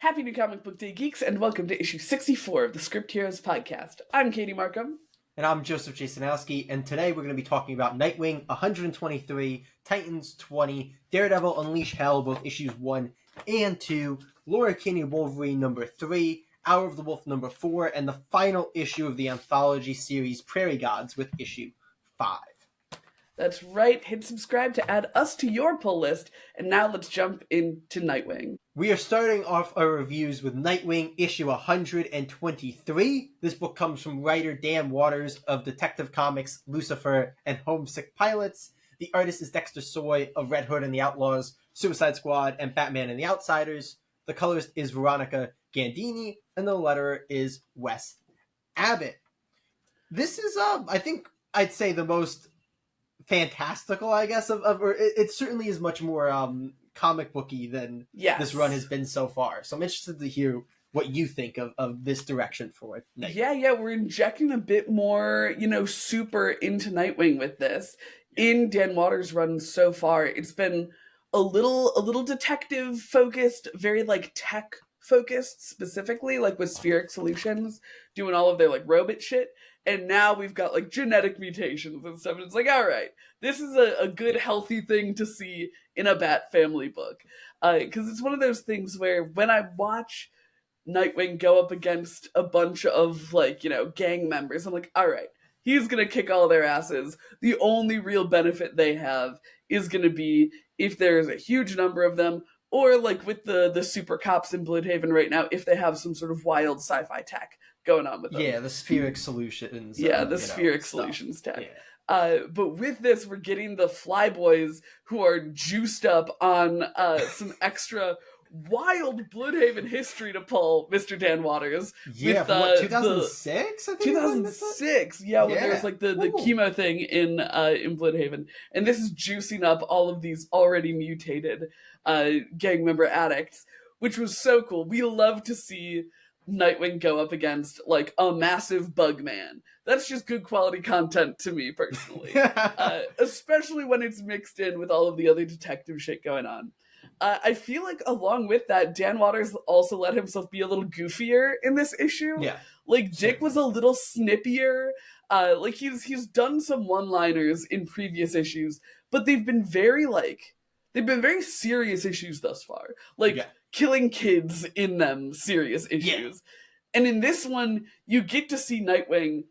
Happy New Comic Book Day, geeks, and welcome to issue 64 of the Script Heroes podcast. I'm Katie Markham. And I'm Joseph Jasonowski, and today we're going to be talking about Nightwing 123, Titans 20, Daredevil Unleash Hell, both issues 1 and 2, Laura Kinney Wolverine number 3, Hour of the Wolf number 4, and the final issue of the anthology series Prairie Gods with issue 5. That's right, hit subscribe to add us to your pull list, and now let's jump into Nightwing. We are starting off our reviews with Nightwing issue 123. This book comes from writer Dan Waters of Detective Comics, Lucifer, and Homesick Pilots. The artist is Dexter Soy of Red Hood and the Outlaws, Suicide Squad, and Batman and the Outsiders. The colorist is Veronica Gandini, and the letterer is Wes Abbott. This is, I think I'd say the most fantastical, I guess, or it certainly is much more comic booky than this run has been so far. So I'm interested to hear what you think of this direction for it. Yeah, we're injecting a bit more, super into Nightwing with this. In Dan Waters' run so far, it's been a little detective focused, very like tech focused specifically, like with Spheric Solutions doing all of their like robot shit. And now we've got like genetic mutations and stuff. And it's like, all right, this is a good, healthy thing to see in a Bat Family book. Because it's one of those things where when I watch Nightwing go up against a bunch of like, gang members, I'm like, all right, he's going to kick all their asses. The only real benefit they have is going to be if there's a huge number of them, or like with the super cops in Bloodhaven right now, if they have some sort of wild sci-fi tech going on with them. Yeah, the Spheric Solutions. The Spheric Solutions tech. Yeah. But with this, we're getting the Flyboys who are juiced up on some extra wild Bloodhaven history to pull, Mr. Dan Waters. Yeah, with, 2006? 2006, yeah, when there was like the chemo thing in Bloodhaven. And this is juicing up all of these already mutated gang member addicts, which was so cool. We love to see Nightwing go up against like a massive bug man. That's just good quality content to me personally. Especially when it's mixed in with all of the other detective shit going on. I feel like along with that, Dan Waters also let himself be a little goofier in this issue. Yeah. Like Dick was a little snippier. Like he's done some one-liners in previous issues, but they've been very serious issues thus far. Killing kids in them serious issues. Yeah. And in this one, you get to see Nightwing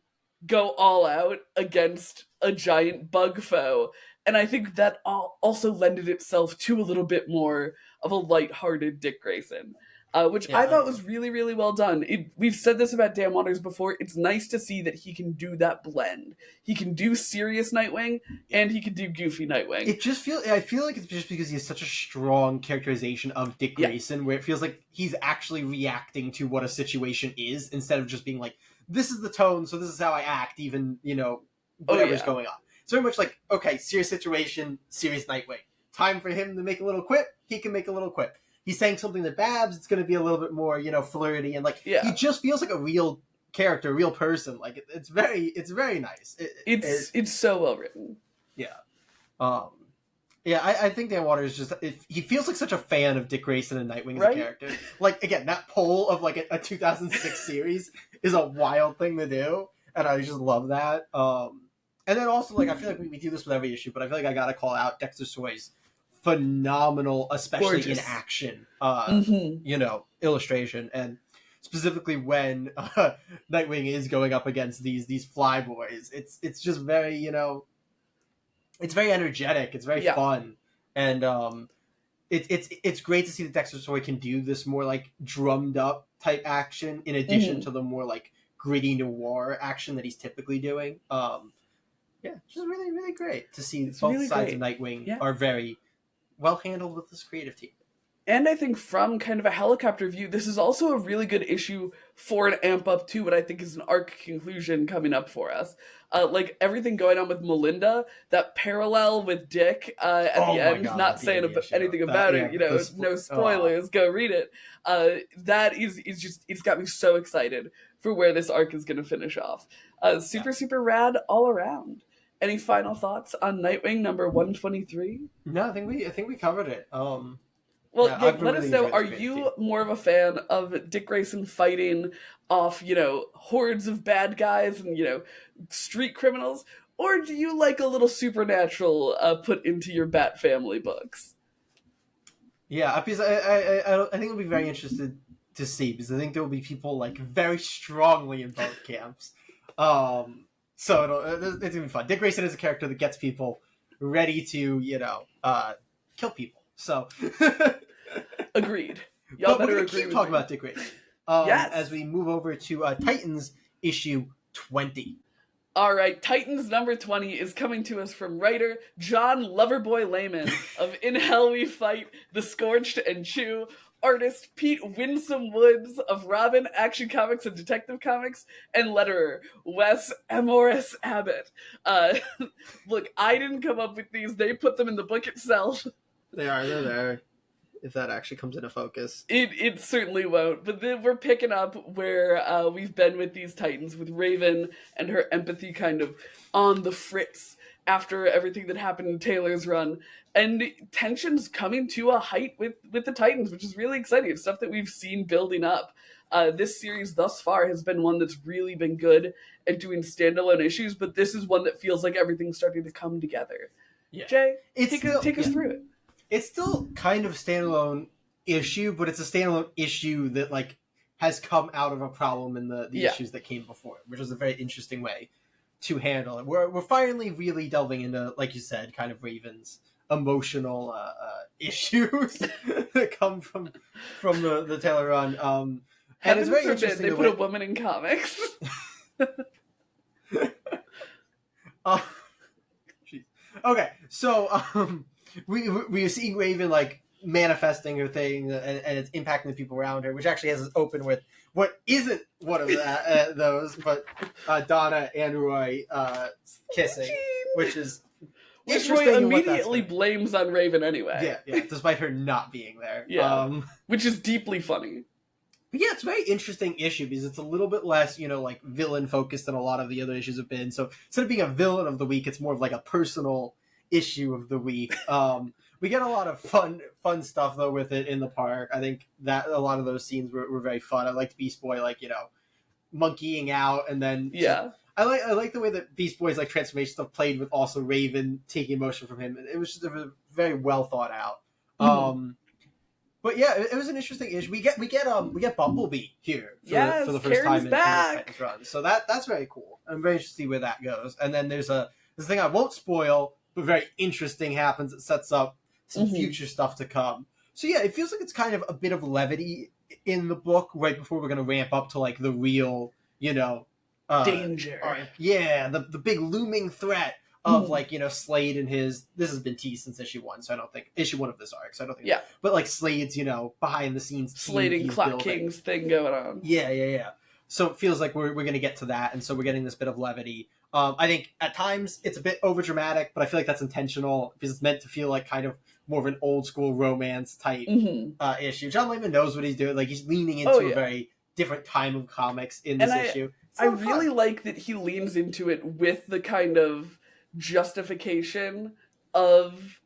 go all out against a giant bug foe. And I think that also lended itself to a little bit more of a lighthearted Dick Grayson, which I thought was really, really well done. We've said this about Dan Waters before. It's nice to see that he can do that blend. He can do serious Nightwing, and he can do goofy Nightwing. I feel like it's just because he has such a strong characterization of Dick Grayson, where it feels like he's actually reacting to what a situation is, instead of just being like, this is the tone, so this is how I act, even, whatever's going on. It's very much like, okay, serious situation, serious Nightwing. Time for him to make a little quip, he can make a little quip. He's saying something to Babs, it's going to be a little bit more, flirty, and he just feels like a real character, a real person. Like, it's very nice. It's so well written. Yeah. I think Dan Waters he feels like such a fan of Dick Grayson and Nightwing as a character. Like, again, that poll of like a 2006 series is a wild thing to do, and I just love that. And then also, like, I feel like we do this with every issue, but I feel like I gotta call out Dexter Soy's phenomenal, especially in action, illustration, and specifically when Nightwing is going up against these Flyboys. It's just very, it's very energetic. It's very fun, and it's great to see that Dexter Soy can do this more like drummed up type action in addition to the more like gritty noir action that he's typically doing. Just really, really great to see both sides of Nightwing are very well handled with this creative team. And I think from kind of a helicopter view, this is also a really good issue for an amp up to what I think is an arc conclusion coming up for us. Like everything going on with Melinda, that parallel with Dick at the end, not saying anything about it, no spoilers, go read it. That is just, it's got me so excited for where this arc is going to finish off. Super rad all around. Any final thoughts on Nightwing number 123? No, I think we covered it. Well, Yeah, yeah, I've been let us really know. enjoying Are this creative you team. more of a fan of Dick Grayson fighting off, hordes of bad guys and, street criminals? Or do you like a little supernatural put into your Bat Family books? Yeah, because I think it'll be very interested to see, because I think there will be people like very strongly in both camps. So it's gonna be fun. Dick Grayson is a character that gets people ready to kill people. So, Agreed. Y'all but we're better gonna agree keep with talking me. about Dick Grayson. As Yes. we move over to Titans issue 20. All right, Titans number 20 is coming to us from writer John Loverboy Lehman of In Hell We Fight, The Scorched and Chew, artist Pete Winsome Woods of Robin, Action Comics and Detective Comics, and letterer Wes Morris Abbott. Uh, Look, I didn't come up with these, they put them in the book itself. They're there. If that actually comes into focus. It certainly won't, but then we're picking up where we've been with these Titans, with Raven and her empathy kind of on the fritz after everything that happened in Taylor's run, and tensions coming to a height with the Titans, which is really exciting. It's stuff that we've seen building up. This series thus far has been one that's really been good at doing standalone issues, but this is one that feels like everything's starting to come together. Yeah, Jay, it's take us through it. It's still kind of standalone issue, but it's a standalone issue that like has come out of a problem in the Yeah. issues that came before it, which is a very interesting way to handle it. We're finally really delving into, like you said, kind of Raven's emotional issues that come from the Taylor run. And Heaven it's very forbid interesting. they put a woman in comics. Okay, so we are seeing Raven like manifesting her thing, and it's impacting the people around her, which actually has us open with what isn't one of those, but Donna and Roy kissing, which is Which interesting. Roy in what that's immediately gonna- blames on Raven anyway. yeah, despite her not being there. Yeah. Which is deeply funny. But yeah, it's a very interesting issue because it's a little bit less, like villain focused than a lot of the other issues have been. So instead of being a villain of the week, it's more of like a personal issue of the week. We get a lot of fun stuff though with it in the park. I think that a lot of those scenes were very fun. I liked Beast Boy monkeying out, and then Yeah. I like the way that Beast Boy's like transformation stuff played with also Raven taking emotion from him. It was just very well thought out. Mhm. But yeah, it was an interesting issue. We get Bumblebee here for the first time in this Titans run, so that's very cool. I'm very interested to see where that goes. And then there's this thing I won't spoil, but very interesting happens. It sets up some future stuff to come. So yeah, it feels like it's kind of a bit of levity in the book right before we're going to ramp up to like the real, danger. Yeah, the big looming threat of Slade and his. This has been teased since issue 1, so I don't think issue 1 of this arc. So I don't think. Yeah. But like Slade's, behind the scenes, Slade and Clock King's thing going on. Yeah. So it feels like we're going to get to that, and so we're getting this bit of levity. I think at times it's a bit overdramatic, but I feel like that's intentional because it's meant to feel like kind of more of an old school romance type issue. John Layman knows what he's doing. Like he's leaning into a very different time of comics in this issue. I really like that he leans into it with the kind of justification of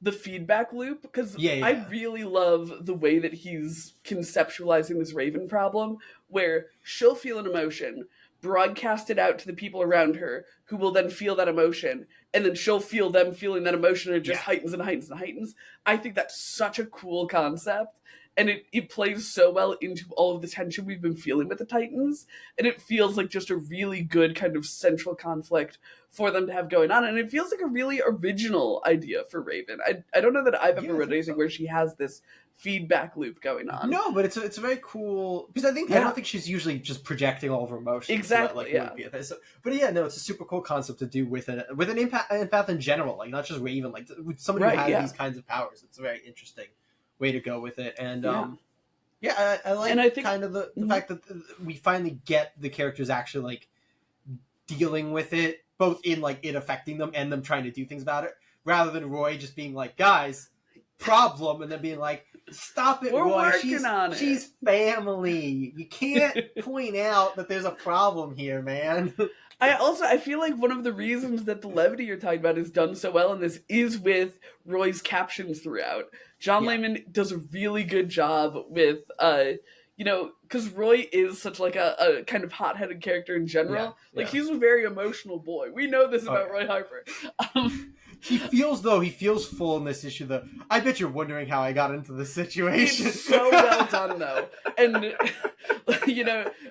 the feedback loop, because I really love the way that he's conceptualizing this Raven problem, where she'll feel an emotion, broadcast it out to the people around her, who will then feel that emotion, and then she'll feel them feeling that emotion, and it just heightens and heightens and heightens. I think that's such a cool concept, and it plays so well into all of the tension we've been feeling with the Titans, and it feels like just a really good kind of central conflict for them to have going on, and it feels like a really original idea for Raven. I don't know that I've ever read anything where she has this feedback loop going on. No, but it's a very cool, because I don't think she's usually just projecting all of her emotions. Exactly. So, but yeah, no, it's a super cool concept to do with an empath in general, like not just Raven, like with somebody who has these kinds of powers. It's a very interesting way to go with it, and I like, and I think kind of the fact that we finally get the characters actually like dealing with it, both in like it affecting them and them trying to do things about it, rather than Roy just being like, guys, problem, and then being like, Stop it, We're Roy. working on it. She's family. You can't point out that there's a problem here, man. I feel like one of the reasons that the levity you're talking about is done so well in this is with Roy's captions throughout. John Yeah. Layman does a really good job with because Roy is such like a kind of hot-headed character in general. Yeah, Like yeah. he's a very emotional boy. We know this about yeah. Roy Harper. He feels full in this issue though. I bet you're wondering how I got into this situation. It's so well done though. And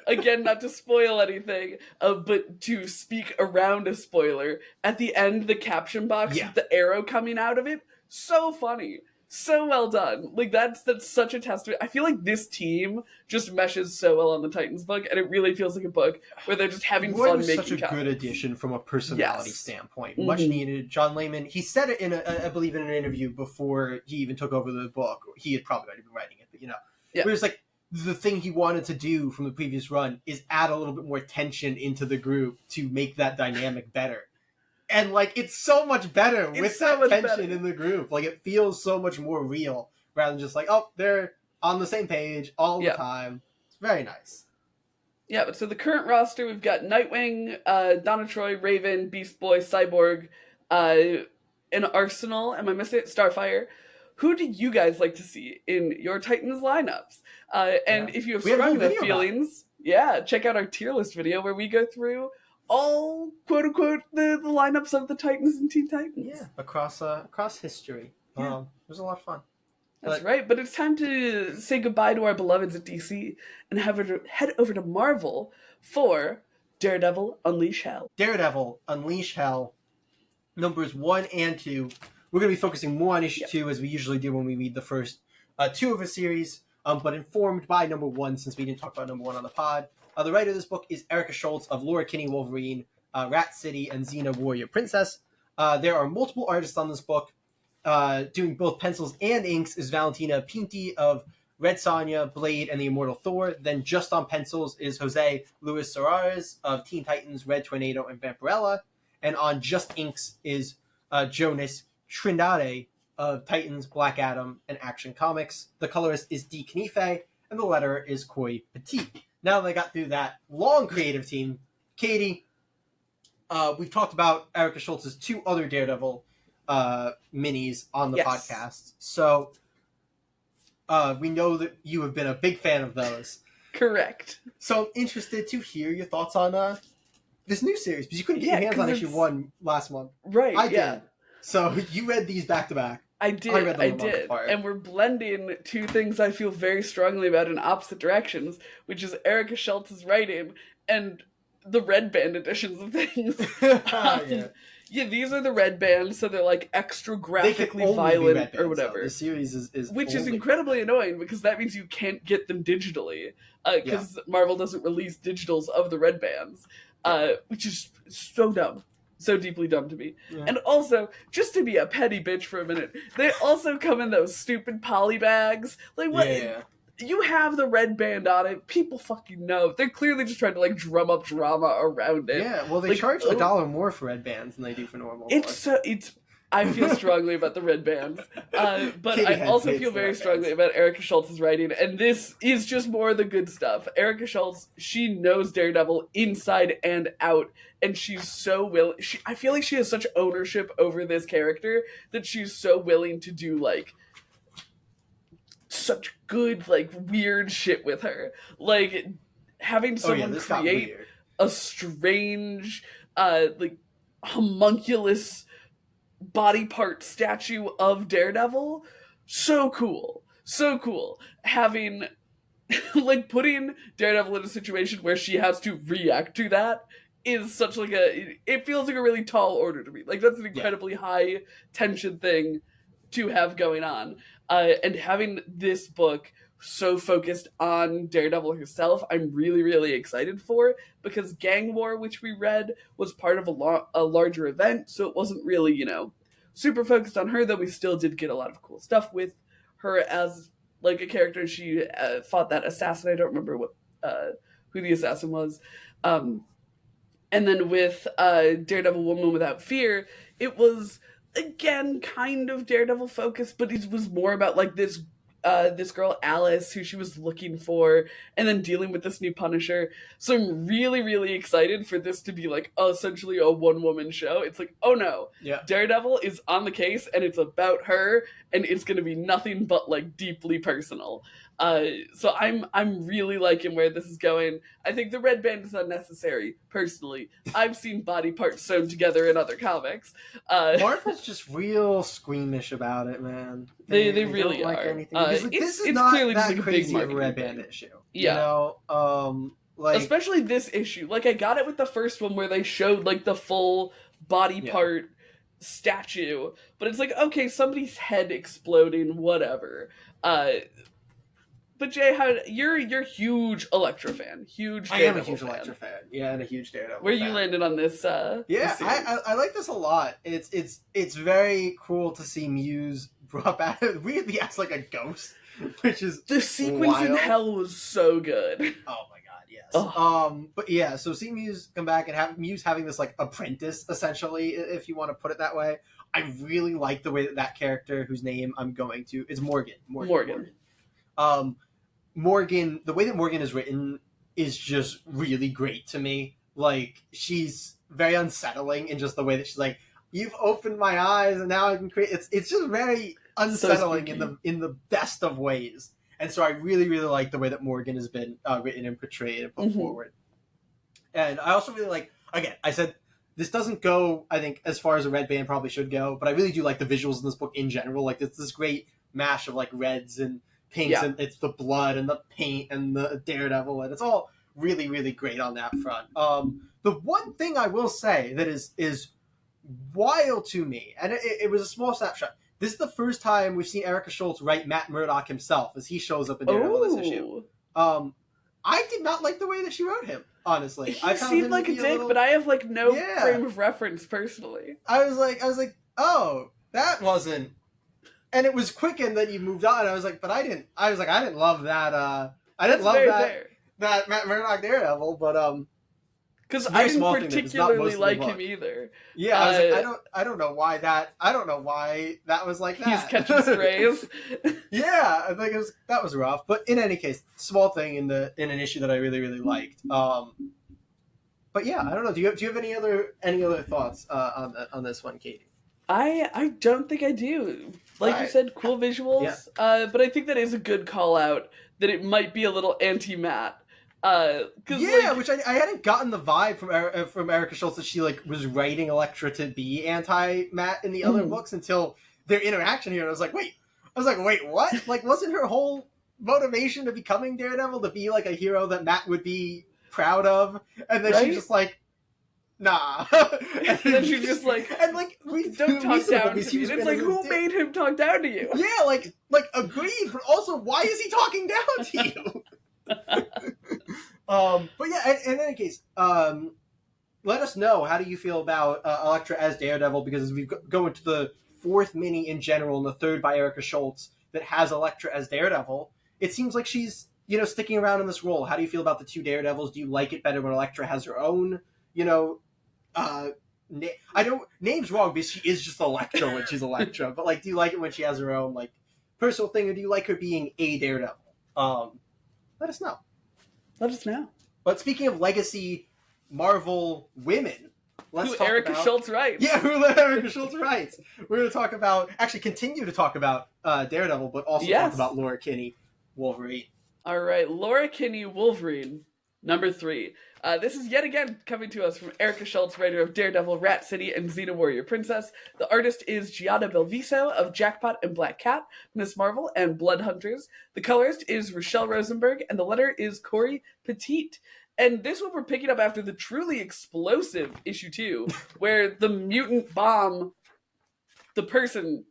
again, not to spoil anything, but to speak around a spoiler, at the end the caption box Yeah. with the arrow coming out of it, so funny. So well done. Like that's such a testament. I feel like this team just meshes so well on the Titans book, and it really feels like a book where they're just having Roy fun was making such a comics. good addition from a personality Yes. standpoint. Much needed. John Layman, he said it in I believe in an interview before he even took over the book. He had probably already been writing it, but Yeah. But it was like the thing he wanted to do from the previous run is add a little bit more tension into the group to make that dynamic better. And like it's so much better with so that much tension better. in the group. Like it feels so much more real rather than just like, oh, they're on the same page all the time. It's very nice. Yeah, but so the current roster, we've got Nightwing, Donna Troy, Raven, Beast Boy, Cyborg, an Arsenal. Am I missing it? Starfire. Who do you guys like to see in your Titans lineups? And if you have strong enough feelings, check out our tier list video where we go through all quote unquote the lineups of the Titans and Teen Titans. Yeah, across history. Yeah. It was a lot of fun. That's right, but it's time to say goodbye to our beloveds at DC and head over to Marvel for Daredevil Unleash Hell. Daredevil Unleash Hell, numbers 1 and 2. We're going to be focusing more on issue 2 as we usually do when we read the first 2 of a series, but informed by number 1 since we didn't talk about number 1 on the pod. The writer of this book is Erica Schultz of Laura Kinney Wolverine, Rat City, and Xena Warrior Princess. There are multiple artists on this book. Doing both pencils and inks is Valentina Pinti of Red Sonja, Blade, and the Immortal Thor. Then just on pencils is Jose Luis Soares of Teen Titans, Red Tornado, and Vampirella. And on just inks is Jonas Trindade of Titans, Black Adam, and Action Comics. The colorist is D. Knife, and the letterer is Coy Petit. Now that I got through that long creative team, Katie, we've talked about Erica Schultz's 2 other Daredevil minis on the podcast. So we know that you have been a big fan of those. Correct. So I'm interested to hear your thoughts on this new series, because you couldn't get your hands on issue 1 last month. Right, I did. So you read these back to back. I did. And we're blending 2 things I feel very strongly about in opposite directions, which is Erica Schultz's writing and the red band editions of things. Yeah, these are the red bands, so they're like extra graphically violent or whatever. The series is which is incredibly annoying because that means you can't get them digitally because Marvel doesn't release digitals of the red bands, which is so dumb. So deeply dumb to me. Yeah. And also, just to be a petty bitch for a minute, they also come in those stupid poly bags. Like, what? Yeah. You have the red band on it. People fucking know. They're clearly just trying to, like, drum up drama around it. Yeah, well, they charge $1 more for red bands than they do for normal ones. I feel strongly about the red bands. But I also feel very strongly about Erica Schultz's writing, and this is just more of the good stuff. Erica Schultz, she knows Daredevil inside and out, and she's so willing. I feel like she has such ownership over this character that she's so willing to do, like, such good, like, weird shit with her. Like, having someone create a strange, like, homunculus body part statue of Daredevil, so cool. Having like putting Daredevil in a situation where she has to react to that is such like it feels like a really tall order to me. Like that's an incredibly high tension thing to have going on, and having this book so focused on Daredevil herself, I'm really, really excited for, because Gang War, which we read, was part of a larger event, so it wasn't really, super focused on her, though we still did get a lot of cool stuff with her as, like, a character. She fought that assassin. I don't remember who the assassin was. And then with Daredevil Woman Without Fear, it was, again, kind of Daredevil focused, but it was more about, like, this this girl Alice who she was looking for, and then dealing with this new Punisher. So I'm really, really excited for this to be like essentially a one-woman show. It's like, oh no, Yeah. Daredevil is on the case and it's about her, and it's going to be nothing but like deeply personal. So I'm really liking where this is going. I think the red band is unnecessary, personally. I've seen body parts sewn together in other comics. Marvel's just real squeamish about it, man. They really don't like are. anything. Because, like, this is it's not clearly that just like a big crazy of a marketing red thing. band issue. Yeah. You know, like especially this issue. Like I got it with the first one where they showed like the full body part statue, but it's like, okay, somebody's head exploding, whatever. But Jay, you're a huge Elektra fan, huge. I am a huge Elektra fan, yeah, and a huge Daredevil. Where fan. you landed on this? Yeah, this I like this a lot. It's very cool to see Muse brought back weirdly as like a ghost, which is the sequence wild. in Hell was so good. Oh my god, yes. Oh. But yeah, so see Muse come back and have Muse having this like apprentice essentially, if you want to put it that way. I really like the way that character, whose name I'm going to, is Morgan. Morgan, the way that Morgan is written is just really great to me. Like, she's very unsettling in just the way that she's like, you've opened my eyes and now I can create. It's just very unsettling in the best of ways. And so I really, really like the way that Morgan has been written and portrayed and put forward. And I also really like, again, I said this doesn't go, I think, as far as a red band probably should go, but I really do like the visuals in this book in general. Like, it's this great mash of like reds and pinks, and it's the blood and the paint and the Daredevil, and it's all really, really great on that front. The one thing I will say that is wild to me, and it was a small snapshot. This is the first time we've seen Erica Schultz write Matt Murdock himself as he shows up in Daredevil this issue. I did not like the way that she wrote him, honestly. He seemed like a dick, but I have like no frame of reference personally. I was like, oh, that wasn't. And it was quick, and then you moved on. I was like, I didn't love that. I didn't love that Matt Murdock Daredevil, but because I didn't particularly like him either. Yeah, I was like, I don't know why that was like that. He's catching strays. Yeah, I think that was rough. But in any case, small thing in an issue that I really, really liked. But yeah, I don't know. Do you have any other thoughts on this one, Katie? I don't think I do. Like you said, cool visuals. Yeah. But I think that is a good call out that it might be a little anti-Matt. Which I hadn't gotten the vibe from Erica Schultz that she like was writing Elektra to be anti-Matt in the other books until their interaction here. And I was like, wait, what? Like, wasn't her whole motivation to becoming Daredevil to be like a hero that Matt would be proud of? And then she's just like, nah. And then she's just like, and like, don't talk down to me. It's like, who made him talk down to you? Yeah, like agreed, but also, why is he talking down to you? But yeah, in any case, let us know, how do you feel about Elektra as Daredevil? Because as we go into the fourth mini in general and the third by Erica Schultz that has Elektra as Daredevil, it seems like she's, sticking around in this role. How do you feel about the two Daredevils? Do you like it better when Elektra has her own, I don't, name's wrong because she is just Elektra when she's Elektra, but like, do you like it when she has her own like personal thing, or do you like her being a Daredevil? Let us know. But speaking of legacy Marvel women, let's talk about Erica Schultz writes. Yeah, who Erica Schultz writes. We're going to talk about, continue to talk about Daredevil, but also talk about Laura Kinney, Wolverine. All right, Laura Kinney, Wolverine, number 3. This is yet again coming to us from Erica Schultz, writer of Daredevil, Rat City, and Xena Warrior Princess. The artist is Giada Belviso of Jackpot and Black Cat, Miss Marvel, and Blood Hunters. The colorist is Rochelle Rosenberg, and the letterer is Corey Petit. And this one we're picking up after the truly explosive issue 2, where the mutant bomb, the person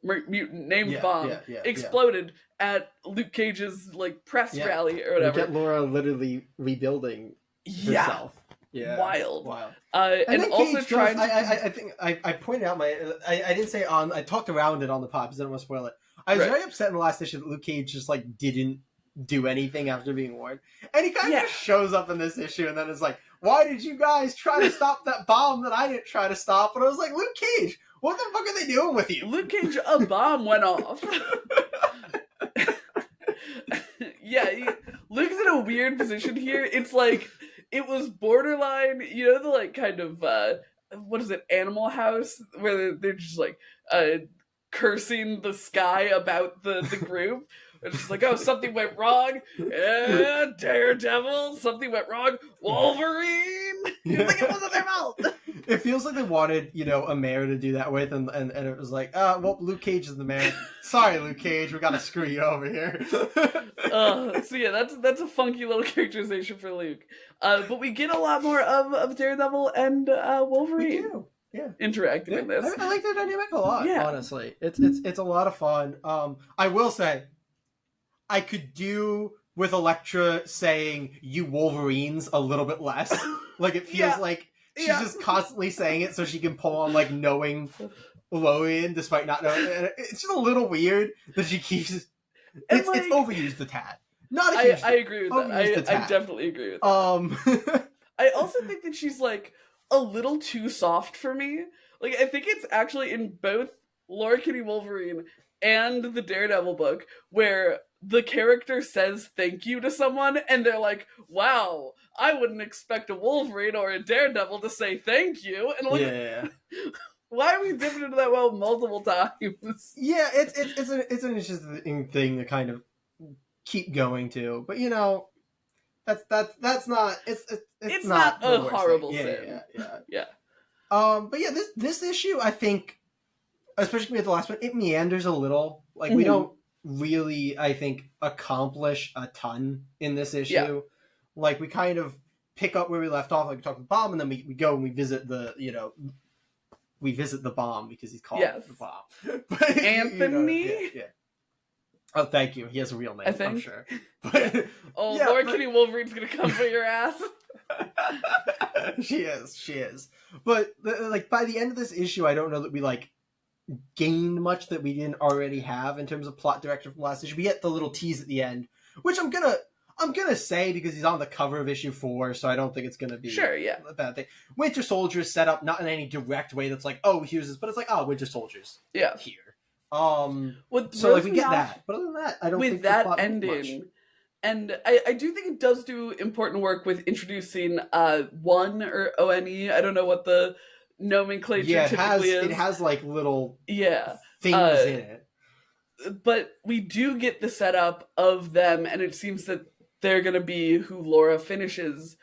mutant named Bomb, exploded at Luke Cage's like press rally or whatever. We get Laura literally rebuilding herself. Yeah. Wild. And also Cage trying to... I think I pointed out I didn't say I talked around it on the pod because I don't want to spoil it. I was very upset in the last issue that Luke Cage just like didn't do anything after being warned. And he kind of just shows up in this issue and then is like, why did you guys try to stop that bomb that I didn't try to stop? And I was like, Luke Cage, what the fuck are they doing with you? Luke Cage, a bomb went off. Yeah, Luke's in a weird position here. It's like it was borderline, the like kind of what is it, Animal House, where they're just like cursing the sky about the group. It's just like, oh, something went wrong. Daredevil, something went wrong. Wolverine. It's like it wasn't their fault. It feels like they wanted, a mayor to do that with, and it was like, well, Luke Cage is the mayor. Sorry, Luke Cage, we gotta screw you over here. So yeah, that's a funky little characterization for Luke. But we get a lot more of Daredevil and Wolverine. We do. Yeah. Interacting in this. I like their dynamic a lot, Yeah. honestly. It's a lot of fun. I will say, I could do with Elektra saying "you Wolverines" a little bit less. Like it feels like she's just constantly saying it so she can pull on like knowing Logan despite not knowing. It's just a little weird that she keeps. It's overused the tad. Not a huge. I agree with that. I definitely agree with that. I also think that she's like a little too soft for me. Like I think it's actually in both Laura Kinney Wolverine and the Daredevil book where the character says thank you to someone and they're like, wow, I wouldn't expect a Wolverine or a Daredevil to say thank you. And like, why are we dipping into that well multiple times? Yeah, it's an interesting thing to kind of keep going to, but that's not it's not a horrible thing. Yeah. But yeah, this issue, I think, especially with the last one, it meanders a little. Like we don't really, I think, accomplish a ton in this issue. Yeah. Like we kind of pick up where we left off. Like we talk to Bomb, and then we go and we visit the we visit the Bomb because he's called the Bomb. But, Anthony. Yeah. Oh, thank you. He has a real name, I'm sure. But, Laura Kinney Wolverine's gonna come for your ass. She is. But like by the end of this issue, I don't know that we like gained much that we didn't already have in terms of plot direction from last issue. We get the little tease at the end, which I'm gonna say because he's on the cover of issue 4, so I don't think it's gonna be a bad thing. Winter Soldier is set up not in any direct way that's like, oh, here's this, but it's like, oh, Winter Soldier's here. So like we get that, but other than that, I don't think that ending. And I do think it does do important work with introducing one or ONE. I don't know what the nomenclature typically is. It has like little things in it. But we do get the setup of them, and it seems that they're going to be who Laura finishes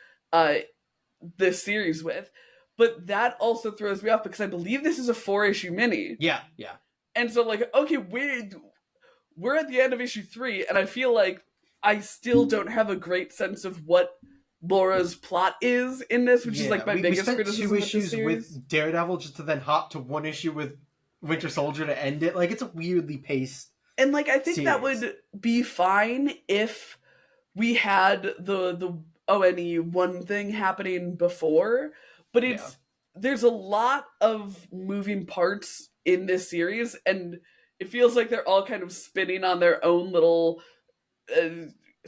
this series with. But that also throws me off because I believe this is a 4-issue mini. Yeah. And so, like, okay, we're at the end of issue 3, and I feel like I still don't have a great sense of what Laura's plot is in this, which is like my biggest criticism. We spent 2 issues with Daredevil just to then hop to 1 issue with Winter Soldier to end it. Like, it's a weirdly paced and like I think series. That would be fine if we had the ONE one thing happening before, but there's a lot of moving parts in this series, and it feels like they're all kind of spinning on their own little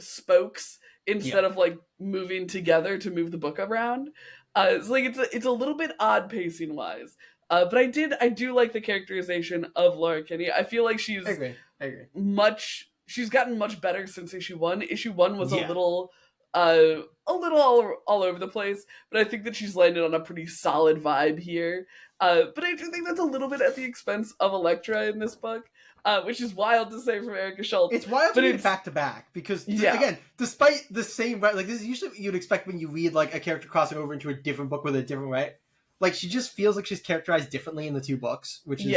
spokes instead of like moving together to move the book around. It's like it's a little bit odd pacing wise. But I do like the characterization of Laura Kinney. I feel like she's I agree. She's gotten much better since issue 1. Issue 1 was a little all over the place, but I think that she's landed on a pretty solid vibe here. But I do think that's a little bit at the expense of Elektra in this book, which is wild to say from Erica Schultz. It's wild to read back to back because, again, despite the same like this is usually what you'd expect when you read like a character crossing over into a different book with a different right. Like she just feels like she's characterized differently in the 2 books, which is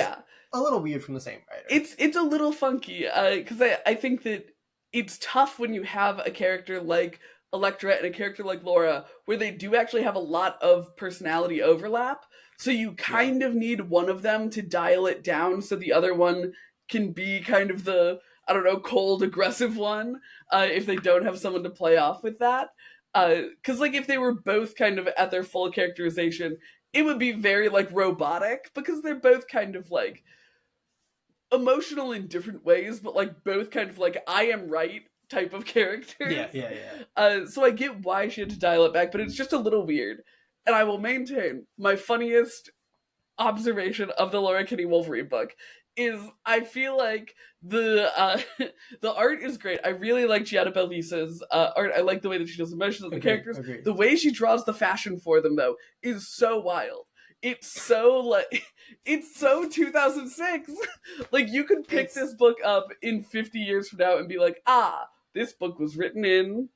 a little weird from the same writer. It's a little funky because I think that it's tough when you have a character like Elektra and a character like Laura where they do actually have a lot of personality overlap. So you kind of need one of them to dial it down so the other one can be kind of the, I don't know, cold, aggressive one if they don't have someone to play off with that. Because like if they were both kind of at their full characterization, it would be very like robotic because they're both kind of like emotional in different ways, but like both kind of like I am right type of characters. Yeah. So I get why she had to dial it back, but it's just a little weird. And I will maintain my funniest observation of the Laura Kinney Wolverine book is I feel like the art is great. I really like Giada Belvisa's art. I like the way that she does emotions of the characters. Agreed. The way she draws the fashion for them, though, is so wild. It's so like it's so 2006. Like you could pick this book up in 50 years from now and be like, ah, this book was written in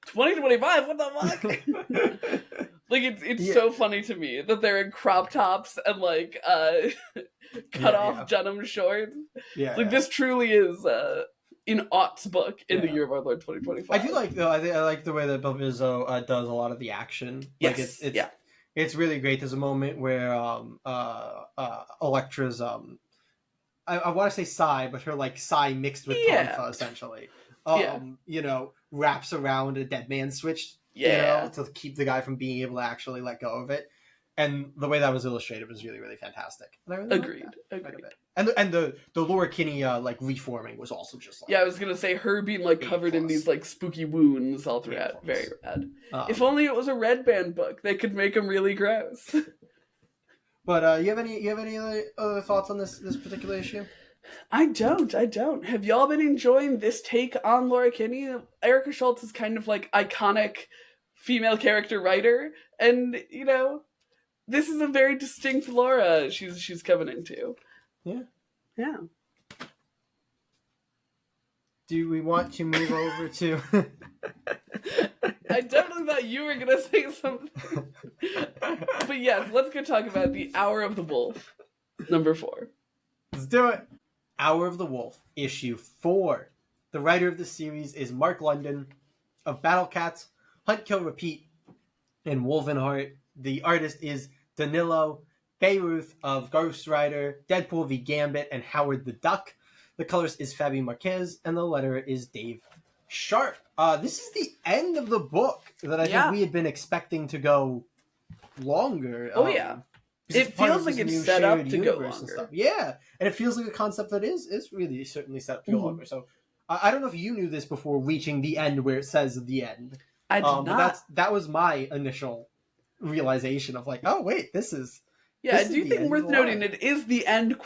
2025. What the fuck? Like it's so funny to me that they're in crop tops and like cut off denim shorts. Like this truly is an aughts book in the year of our Lord 2025. I do like though. I like the way that Belviso does a lot of the action. Like yes, it's really great. There's a moment where Elektra's I want to say Psy, but her like Psy mixed with Tonfa essentially. You know, wraps around a dead man switch. You know, to keep the guy from being able to actually let go of it. And the way that was illustrated was really, really fantastic. And I really agreed. And the Laura Kinney like reforming was also just like I was gonna say her being like covered in these like spooky wounds all throughout. Very rad. If only it was a Red Band book, they could make them really gross. But you have any other thoughts on this particular issue? I don't. Have y'all been enjoying this take on Laura Kinney? Erica Schultz is kind of like iconic female character writer, and you know, this is a very distinct Laura she's coming into. Yeah. Do we want to move over to? I definitely thought you were gonna say something, but yes, let's go talk about the Hour of the Wolf, number 4. Let's do it. Hour of the Wolf, issue 4. The writer of the series is Mark London of Battle Cats, Hunt, Kill, Repeat, and Wolvenheart. The artist is Danilo Beyruth of Ghost Rider, Deadpool v Gambit, and Howard the Duck. The colorist is Fabi Marquez, and the letterer is Dave Sharp. This is the end of the book that I think we had been expecting to go longer. It feels like it's set up to go longer. Yeah, and it feels like a concept that is really certainly set up to go longer. So I don't know if you knew this before reaching the end where it says the end. I did not. But that was my initial realization of like, oh wait, this is. Yeah, I do think worth noting it is the end ?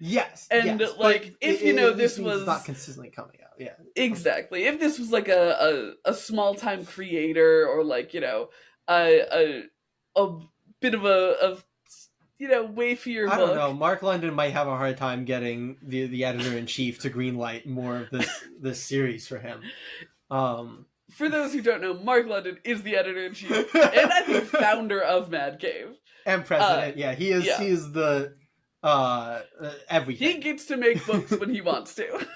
Yes, and like if you know this was not consistently coming out. Yeah, exactly. If this was like a small time creator or like you know a bit of a you know wafier book. I don't know. Mark London might have a hard time getting the editor in chief to greenlight more of this series for him. For those who don't know, Mark London is the editor in chief and I think founder of Mad Cave and president. He is. Yeah. He is the everything. He gets to make books when he wants to.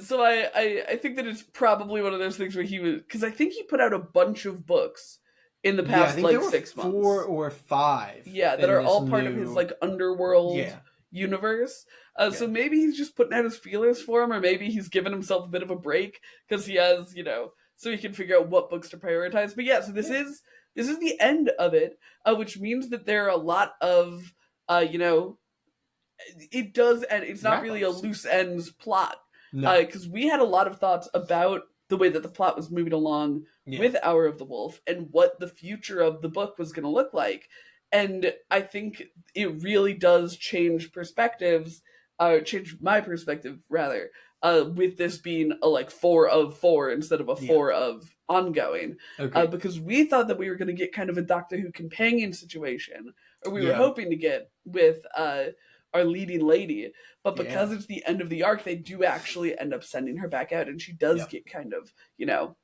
So I think that it's probably one of those things where he was because I think he put out a bunch of books in the past like 6 months, 4 or 5. Yeah, that are all part of his like underworld universe. So maybe he's just putting out his feelers for him, or maybe he's giving himself a bit of a break because he has, you know, so he can figure out what books to prioritize. But yeah, so this is the end of it, which means that there are a lot of, you know, it does, and it's not really a loose ends plot, because we had a lot of thoughts about the way that the plot was moving along with Hour of the Wolf and what the future of the book was going to look like. And I think it really does change perspectives, change my perspective rather, with this being a like 4 of 4 instead of a 4 of ongoing. Because we thought that we were going to get kind of a Doctor Who companion situation, or we were hoping to get with our leading lady, but because it's the end of the arc, they do actually end up sending her back out, and she does get kind of, you know,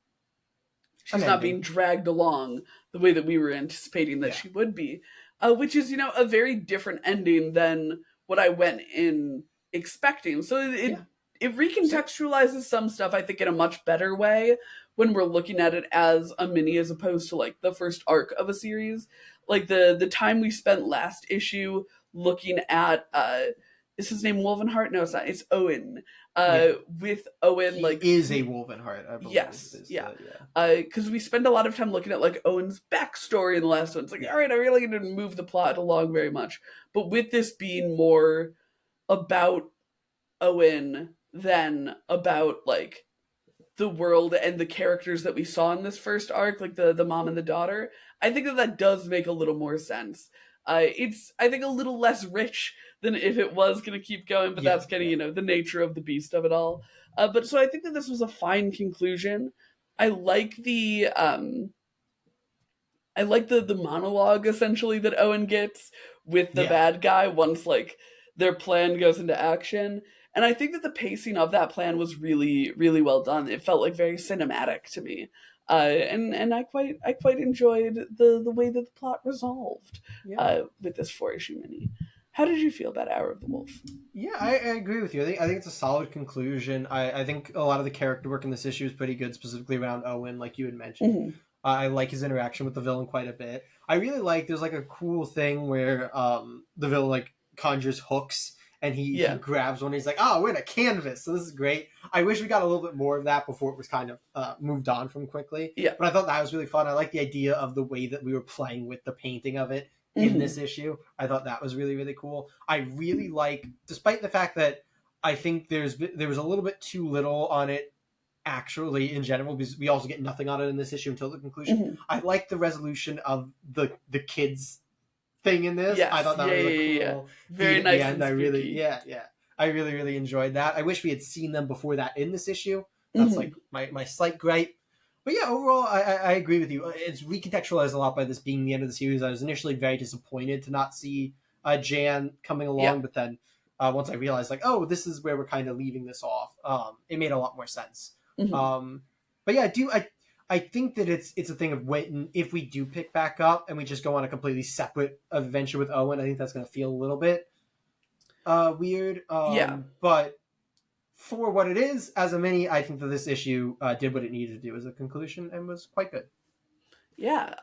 she's not being dragged along the way that we were anticipating that she would be, which is, you know, a very different ending than what I went in expecting. So it recontextualizes some stuff, I think, in a much better way when we're looking at it as a mini as opposed to like the first arc of a series. Like the time we spent last issue looking at is his name Wolvenheart? No, it's not. It's Owen. With Owen, he is a Wolvenheart, I believe. Yes, because we spend a lot of time looking at like Owen's backstory in the last one. It's like, all right, I really didn't move the plot along very much. But with this being more about Owen than about like the world and the characters that we saw in this first arc, like the mom and the daughter, I think that does make a little more sense. It's, I think, a little less rich than if it was going to keep going, but Yeah, that's kind of, yeah. you know, the nature of the beast of it all. But so I think that this was a fine conclusion. I like the the monologue essentially that Owen gets with the Yeah. bad guy once like their plan goes into action. And I think that the pacing of that plan was really, really well done. It felt like very cinematic to me. And I quite enjoyed the way that the plot resolved Yeah. with this 4 issue mini. How did you feel about Hour of the Wolf? Yeah, I agree with you. I think it's a solid conclusion. I think a lot of the character work in this issue is pretty good, specifically around Owen, like you had mentioned. Mm-hmm. I like his interaction with the villain quite a bit. I really like there's like a cool thing where the villain like conjures hooks and he Yeah. grabs one. And he's like, "Oh, we're in a canvas, so this is great." I wish we got a little bit more of that before it was kind of moved on from quickly. Yeah. But I thought that was really fun. I like the idea of the way that we were playing with the painting of it in Mm-hmm. this issue. I thought that was really, really cool. I really like, despite the fact that I think there was a little bit too little on it actually in general, because we also get nothing on it in this issue until the conclusion. Mm-hmm. I like the resolution of the kids thing in this. Yes. I thought that Yeah, was a yeah, cool yeah. beat Very at nice the end. and I really, spooky. yeah. I really, really enjoyed that. I wish we had seen them before that in this issue. That's Mm-hmm. like my slight gripe. But yeah, overall, I agree with you. It's recontextualized a lot by this being the end of the series. I was initially very disappointed to not see Jan coming along, Yeah. but then once I realized, like, oh, this is where we're kind of leaving this off, it made a lot more sense. Mm-hmm. But yeah, I think that it's a thing of when if we do pick back up and we just go on a completely separate adventure with Owen, I think that's going to feel a little bit weird. Yeah. But for what it is, as a mini, I think that this issue did what it needed to do as a conclusion and was quite good. Yeah.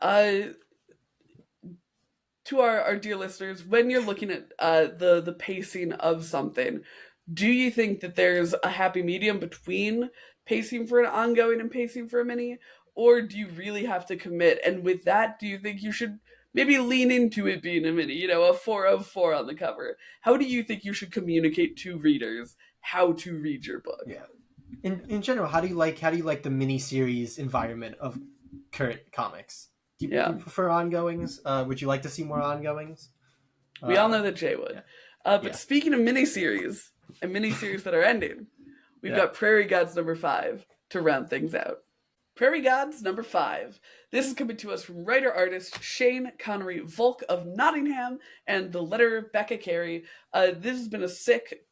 To our dear listeners, when you're looking at the pacing of something, do you think that there's a happy medium between pacing for an ongoing and pacing for a mini? Or do you really have to commit? And with that, do you think you should maybe lean into it being a mini, you know, a 4 of 4 on the cover? How do you think you should communicate to readers how to read your book? Yeah. In general, how do you like the miniseries environment of current comics? Do Yeah. you prefer ongoings? Would you like to see more ongoings? We all know that Jay would. Yeah. But Yeah. speaking of miniseries and miniseries that are ending, we've got Prairie Gods number 5 to round things out. Prairie Gods number 5. This is coming to us from writer-artist Shane Connery Volk of Nottingham and the letter Becca Carey. This has been a sick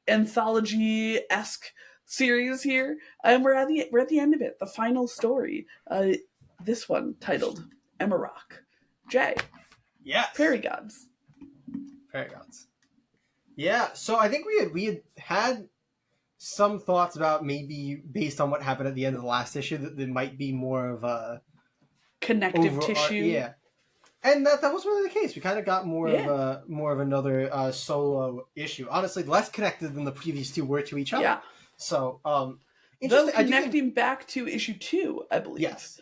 anthology-esque series here, and we're at the end of it. The final story. This one titled Emerrock. Jay. Yes. Prairie Gods. Prairie Gods. Yeah. So I think we had some thoughts about maybe based on what happened at the end of the last issue that there might be more of a connective tissue. Yeah. And that was really the case. We kind of got more of another solo issue. Honestly, less connected than the previous two were to each other. Yeah. So, though connecting back to issue 2, I believe.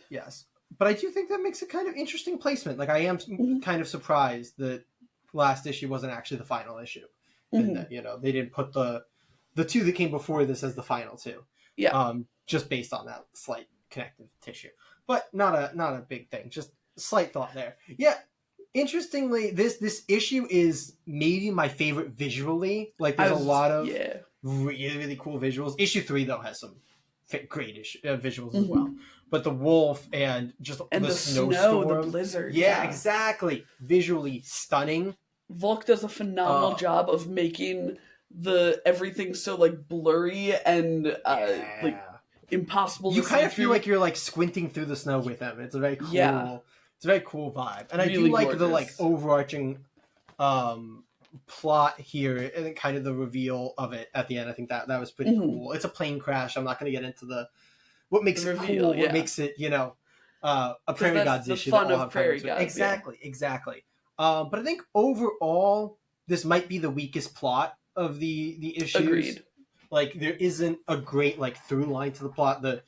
Yes. But I do think that makes a kind of interesting placement. Like, I am kind of surprised that last issue wasn't actually the final issue. And that, you know, they didn't put the two that came before this as the final two. Yeah. Just based on that slight connective tissue. But not a big thing. Just a slight thought there. Yeah. Interestingly, this issue is maybe my favorite visually. Like, there's a lot of really, really cool visuals. Issue 3, though, has some great visuals as well. But the wolf and just the snowstorm, the blizzard. Yeah, exactly. Visually stunning. Volk does a phenomenal job of making everything so like blurry and like impossible. You to kind of through. Feel like you're like squinting through the snow with him. It's a very cool. It's a very cool vibe, and really I do like gorgeous. The like overarching plot here and kind of the reveal of it at the end. I think that was pretty cool. It's a plane crash. I'm not going to get into what makes it cool. What makes it a Prairie Gods issue. The fun of Prairie Gods. Exactly. But I think overall, this might be the weakest plot of the issues. Agreed. Like, there isn't a great like through line to the plot. The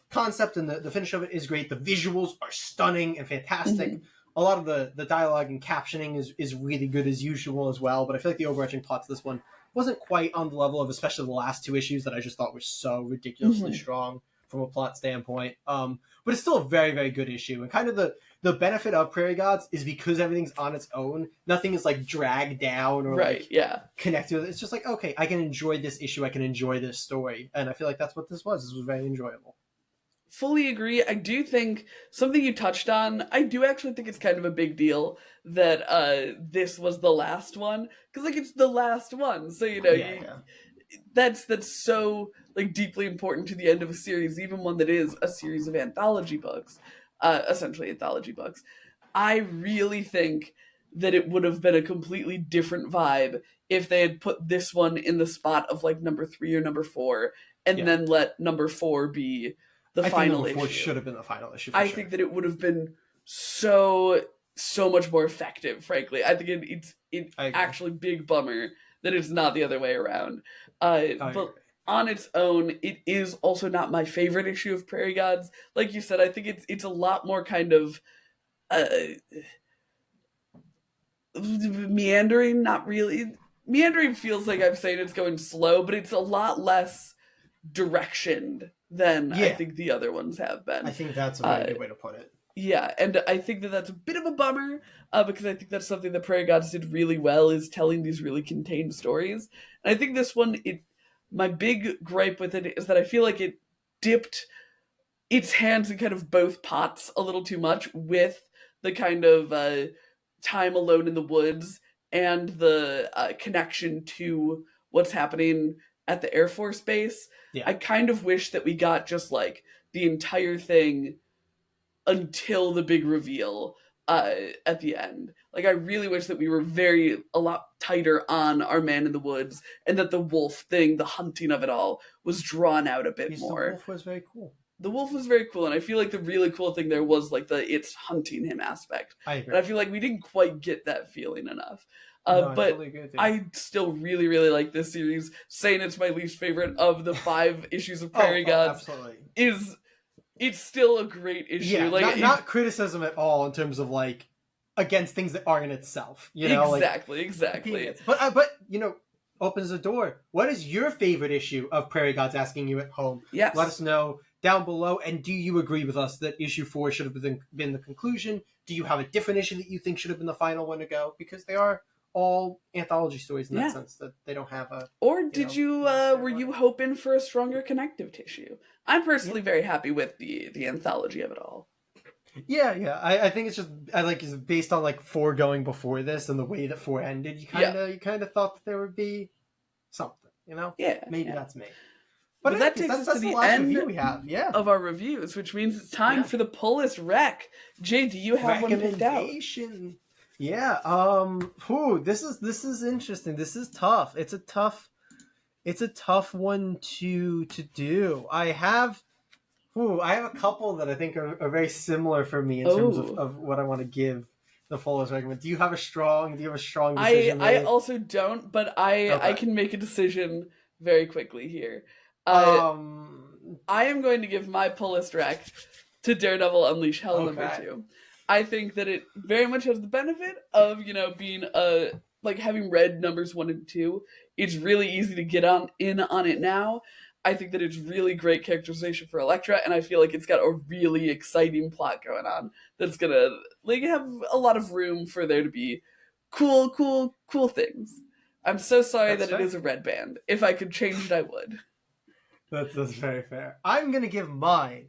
concept and the finish of it is great. The visuals are stunning and fantastic. A lot of the dialogue and captioning is really good as usual as well. But I feel like the overarching plot to this one wasn't quite on the level of especially the last two issues that I just thought were so ridiculously strong from a plot standpoint. But it's still a very, very good issue. And kind of the benefit of Prairie Gods is because everything's on its own. Nothing is like dragged down or Right, like yeah. connected with it. It's just like, okay, I can enjoy this issue. I can enjoy this story. And I feel like that's what this was. This was very enjoyable. Fully agree. I do think something you touched on, I do actually think it's kind of a big deal that this was the last one. Because, like, it's the last one. So, you know, Yeah. that's so, like, deeply important to the end of a series, even one that is a series of anthology books, essentially anthology books. I really think that it would have been a completely different vibe if they had put this one in the spot of, like, number 3 or number 4, and Yeah. then let number 4 be the I final think number 4 issue. should have been the final issue. For I sure. think that it would have been so much more effective. Frankly, I think it's actually big bummer that it's not the other way around. But on its own, it is also not my favorite issue of Prairie Gods. Like you said, I think it's a lot more kind of meandering. Not really. Meandering feels like I'm saying it's going slow, but it's a lot less directioned than I think the other ones have been. I think that's a very good way to put it. Yeah, and I think that that's a bit of a bummer because I think that's something that Prairie Gods did really well, is telling these really contained stories. And I think this one, my big gripe with it is that I feel like it dipped its hands in kind of both pots a little too much with the kind of time alone in the woods and the connection to what's happening at the Air Force Base. Yeah. I kind of wish that we got just like the entire thing until the big reveal at the end. Like, I really wish that we were a lot tighter on our man in the woods, and that the wolf thing, the hunting of it all, was drawn out a bit more. The wolf was very cool. The wolf was very cool, and I feel like the really cool thing there was like it's hunting him aspect. I agree. And I feel like we didn't quite get that feeling enough. No, but totally agree with you. I still really, really like this series. Saying it's my least favorite of the 5 issues of Prairie Gods it's still a great issue. Yeah, like not criticism at all in terms of like against things that are in itself. You know, exactly. But you know, opens the door. What is your favorite issue of Prairie Gods? Asking you at home. Yes. Let us know down below. And do you agree with us that issue 4 should have been the conclusion? Do you have a different issue that you think should have been the final one to go? Because they are all anthology stories in that sense, that they don't have a... Or did were you hoping for a stronger connective tissue? I'm personally very happy with the anthology of it all. Yeah. I think it's just it's based on like 4 going before this and the way that 4 ended. You kind of thought that there would be something, you know? Yeah. Maybe that's me. But that takes us to the end we have, of our reviews, which means it's time for the pull list rec. Jay, do you have one picked out? Yeah. This is interesting. This is tough. It's a tough one to do. I have a couple that I think are very similar for me in terms of what I want to give the fullest recommend. Do you have a strong decision? I also don't, but I can make a decision very quickly here. I am going to give my pull list rec to Daredevil Unleash Hell number 2. I think that it very much has the benefit of, being having read numbers 1 and 2. It's really easy to get in on it now. I think that it's really great characterization for Elektra, and I feel like it's got a really exciting plot going on that's gonna have a lot of room for there to be cool things. I'm so sorry that it is a red band. If I could change it, I would. That's very fair. I'm gonna give mine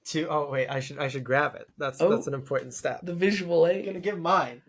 to... Oh wait, I should grab it. That's an important step. The visual aid. I'm gonna give mine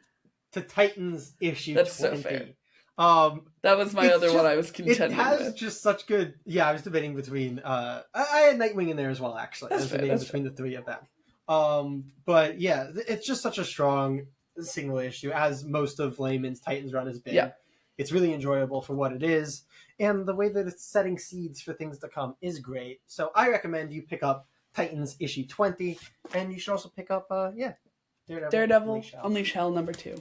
to Titans issue 20. That's so fair. That was my other one I was contending with. It has just such good... Yeah, I was debating between... I had Nightwing in there as well, actually. I was debating between the 3 of them. But yeah, it's just such a strong single issue, as most of Layman's Titans run has been. Yeah. It's really enjoyable for what it is, and the way that it's setting seeds for things to come is great. So I recommend you pick up Titans issue 20, and you should also pick up, Daredevil Unleash Hell number 2.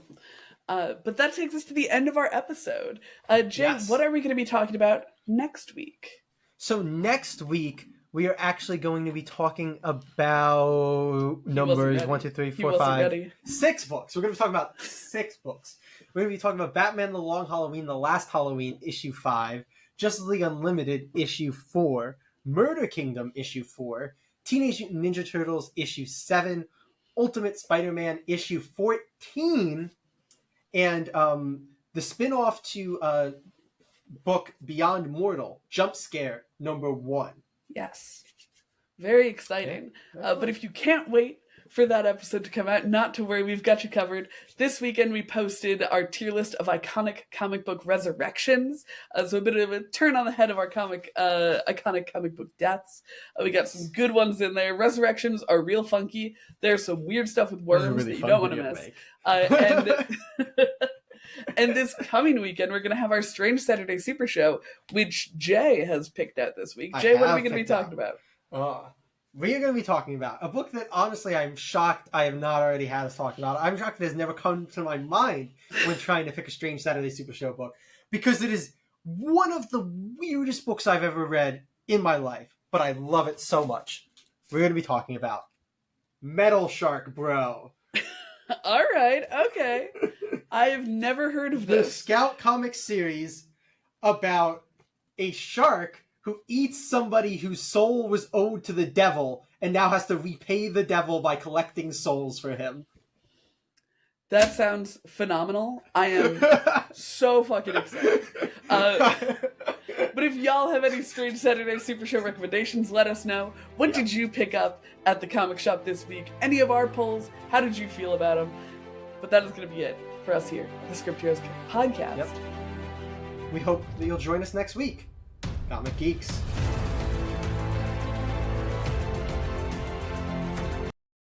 But that takes us to the end of our episode. Jay, what are we going to be talking about next week? So next week, we are actually going to be talking about numbers 1, 2, 3, 4, 5, 6 books. We're going to be talking about 6 books. We're going to be talking about Batman The Long Halloween, The Last Halloween, issue 5, Justice League Unlimited, issue 4, Murder Kingdom issue 4, Teenage Mutant Ninja Turtles issue 7, Ultimate Spider-Man issue 14, and the spin-off to book Beyond Mortal, Jump Scare number 1. Yes. Very exciting. But if you can't wait for that episode to come out, not to worry, we've got you covered. This weekend we posted our tier list of iconic comic book resurrections. So a bit of a turn on the head of our iconic comic book deaths. We got some good ones in there. Resurrections are real funky. There's some weird stuff with worms really that you don't want to miss. And this coming weekend, we're going to have our Strange Saturday Super Show, which Jay has picked out this week. Jay, what are we going to be talking about? We are going to be talking about a book that, honestly, I'm shocked I have not already had us talk about. I'm shocked it has never come to my mind when trying to pick a Strange Saturday Super Show book, because it is one of the weirdest books I've ever read in my life, but I love it so much. We're going to be talking about Metal Shark Bro. All right, okay. I've never heard of this. The Scout comic series about a shark who eats somebody whose soul was owed to the devil and now has to repay the devil by collecting souls for him. That sounds phenomenal. I am so fucking excited. But if y'all have any Strange Saturday Super Show recommendations, let us know. What did you pick up at the comic shop this week? Any of our polls? How did you feel about them? But that is going to be it for us here at the Script Heroes Podcast. Yep. We hope that you'll join us next week. Comic Geeks.